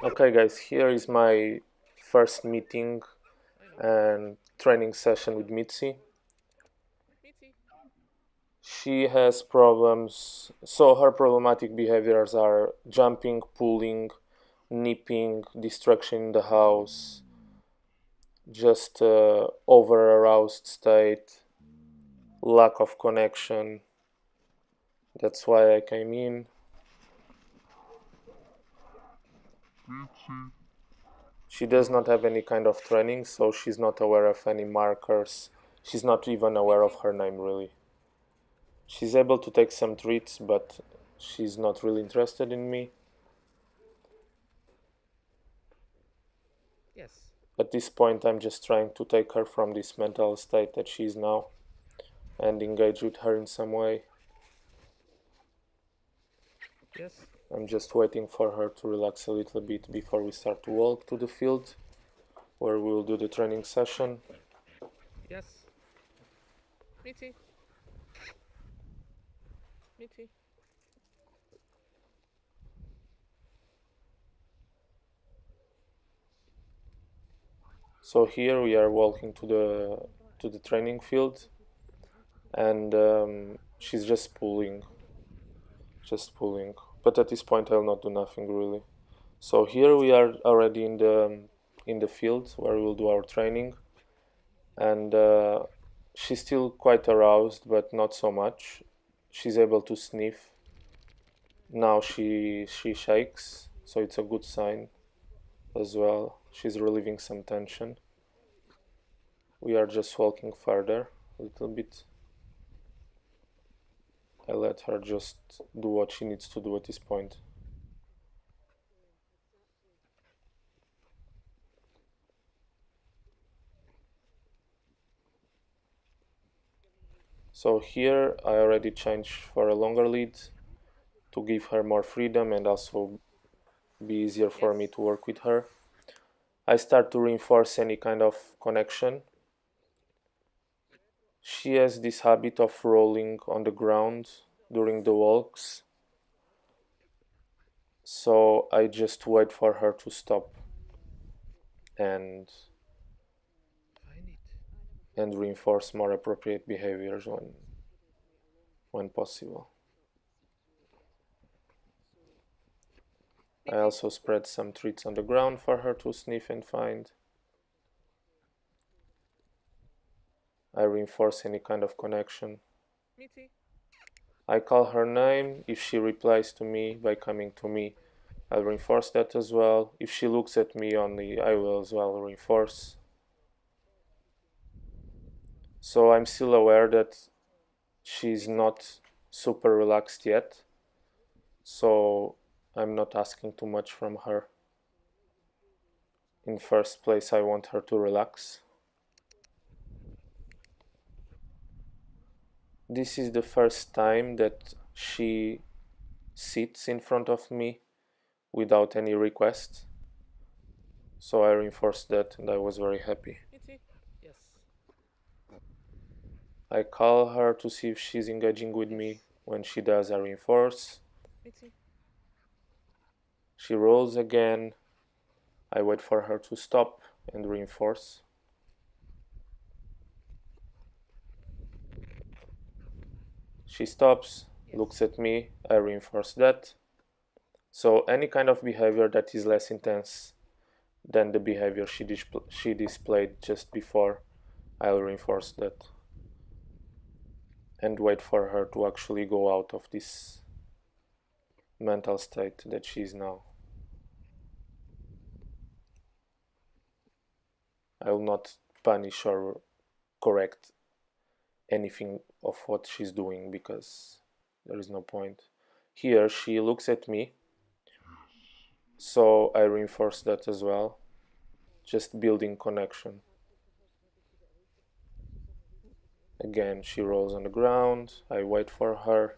Okay guys, here is my first meeting and training session with Mitzi. She has problems, so her problematic behaviors are jumping, pulling, nipping, distraction in the house, just over aroused state, lack of connection. That's why I came in. She does not have any kind of training, so she's not aware of any markers. She's not even aware of her name, really. She's able to take some treats, but she's not really interested in me. Yes. At this point, I'm just trying to take her from this mental state that she's now and engage with her in some way. Yes. I'm just waiting for her to relax a little bit before we start to walk to the field where we will do the training session. Yes. Mitzi. Mitzi. So here we are walking to the training field, and she's just pulling. But at this point, I'll not do nothing really. So here we are already in the field where we'll do our training, and she's still quite aroused, but not so much. She's able to sniff. Now she shakes, so it's a good sign as well. She's relieving some tension. We are just walking further a little bit. I let her just do what she needs to do at this point. So here I already changed for a longer lead to give her more freedom and also be easier for me to work with her. I start to reinforce any kind of connection. She has this habit of rolling on the ground during the walks, so I just wait for her to stop and reinforce more appropriate behaviors when possible. I also spread some treats on the ground for her to sniff and find. I reinforce any kind of connection. I call her name. If she replies to me by coming to me, I'll reinforce that as well. If she looks at me only, I will as well reinforce. So I'm still aware that she's not super relaxed yet, so I'm not asking too much from her. In first place, I want her to relax. This is the first time that she sits in front of me without any request, so I reinforced that and I was very happy. Yes. I call her to see if she's engaging with me. When she does, I reinforce. She rolls again. I wait for her to stop and reinforce. She stops, looks at me, I reinforce that. So any kind of behavior that is less intense than the behavior she displayed just before, I'll reinforce that. And wait for her to actually go out of this mental state that she is now. I will not punish or correct anything of what she's doing because there is no point. Here she looks at me, so I reinforce that as well, just building connection. Again, she rolls on the ground, I wait for her.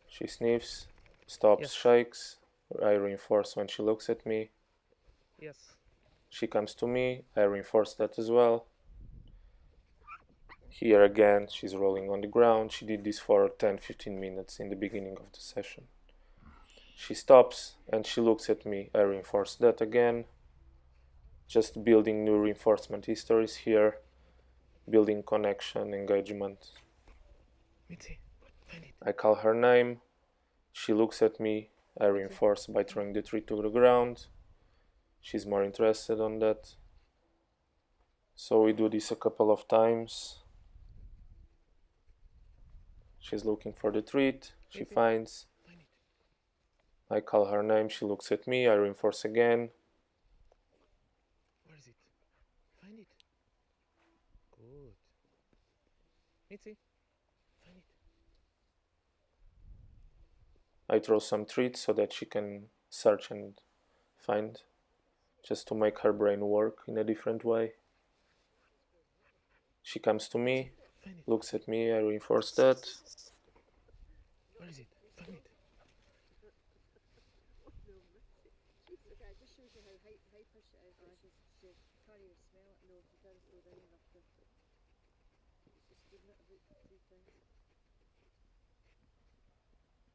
She sniffs, stops, shakes, I reinforce when she looks at me. Yes. She comes to me, I reinforce that as well. Here again, she's rolling on the ground. She did this for 10-15 minutes in the beginning of the session. She stops and she looks at me. I reinforce that again. Just building new reinforcement histories here, building connection, engagement. Mitzi, find it. I call her name. She looks at me. I reinforce by throwing the treat to the ground. She's more interested on that. So we do this a couple of times. She's looking for the treat. She finds. Find it. I call her name. She looks at me. I reinforce again. Where is it? Find it. Good. Mitzi, find it. I throw some treats so that she can search and find, just to make her brain work in a different way. She comes to me, Find it. looks at me, I reinforce that. Where is it? Find it.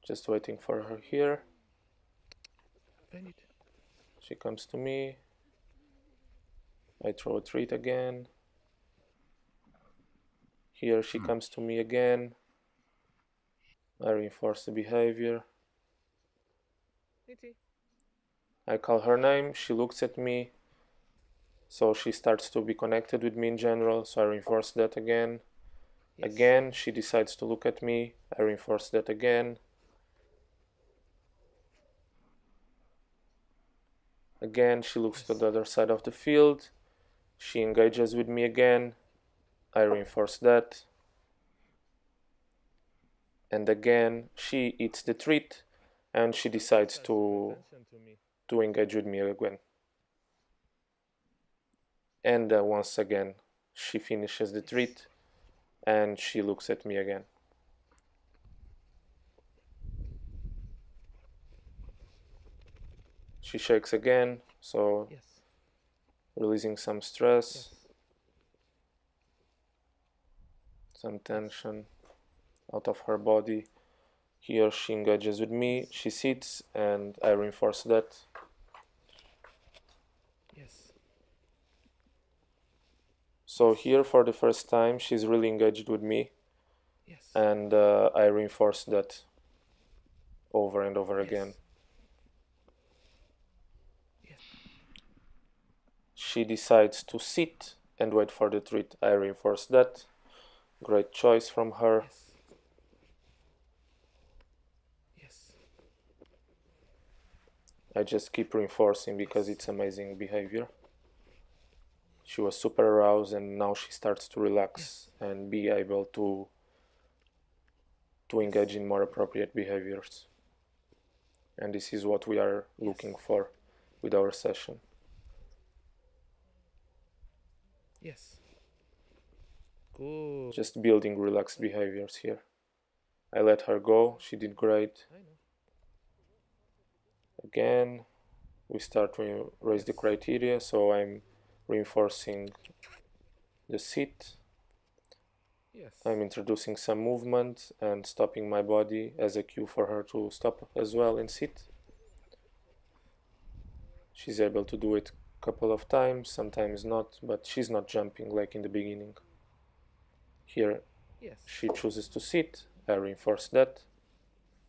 Just waiting for her here. Find it. She comes to me. I throw a treat again. Here she comes to me again. I reinforce the behavior. Mitzi. I call her name. She looks at me. So she starts to be connected with me in general. So I reinforce that again. Yes. Again, she decides to look at me. I reinforce that again. Again, she looks to the other side of the field. She engages with me again. I reinforce that. And again, she eats the treat and she decides to engage with me again. And once again, she finishes the treat and she looks at me again. She shakes again, so Yes. releasing some stress, Yes. some tension out of her body. Here she engages with me, she sits, and I reinforce that. Yes. So here for the first time she's really engaged with me, Yes. and I reinforce that over and over again. Yes. She decides to sit and wait for the treat. I reinforce that. Great choice from her. Yes. Yes. I just keep reinforcing because it's amazing behavior. She was super aroused and now she starts to relax and be able to engage in more appropriate behaviors. And this is what we are looking for with our session. Yes. Good. Just building relaxed behaviors here. I let her go. She did great. I know. Again, we start to raise the criteria, so I'm reinforcing the sit. Yes. I'm introducing some movement and stopping my body as a cue for her to stop as well and sit. She's able to do it a couple of times, sometimes not, but she's not jumping like in the beginning. Here, Yes. she chooses to sit. I reinforce that.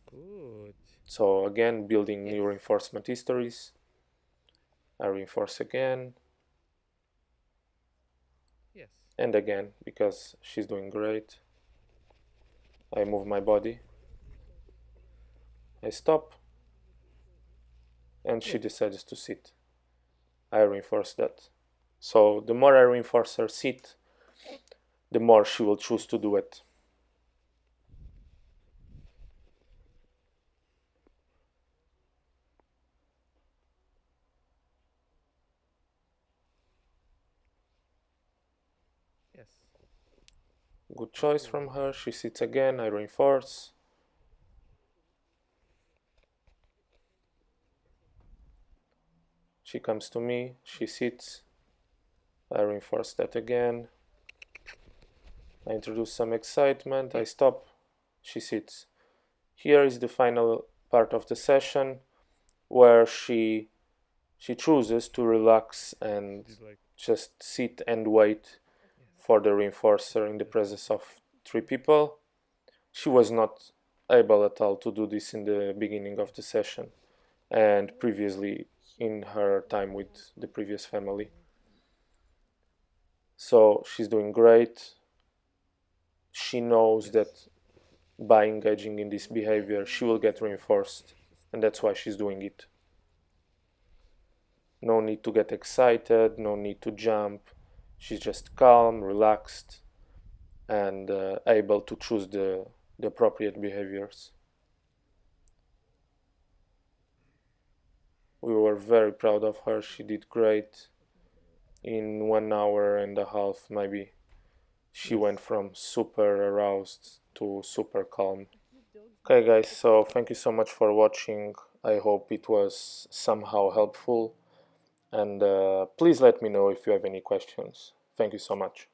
Good. So again, building new reinforcement histories. I reinforce again. Yes. And again, because she's doing great. I move my body. I stop. And she decides to sit. I reinforce that. So the more I reinforce her sit, the more she will choose to do it. Yes. Good choice from her. She sits again. I reinforce. She comes to me. She sits. I reinforce that again. I introduce some excitement, I stop, she sits. Here is the final part of the session where she chooses to relax and She's like, just sit and wait yes, for the reinforcer in the yes, presence of 3 people. She was not able at all to do this in the beginning of the session and previously in her time with the previous family. So she's doing great. She knows yes. that by engaging in this behavior, she will get reinforced, and that's why she's doing it. No need to get excited, no need to jump. She's just calm, relaxed, and able to choose the appropriate behaviors. We were very proud of her. She did great. In 1 hour and a half, maybe, she Yes. went from super aroused to super calm. Okay, guys, so thank you so much for watching. I hope it was somehow helpful. And please let me know if you have any questions. Thank you so much.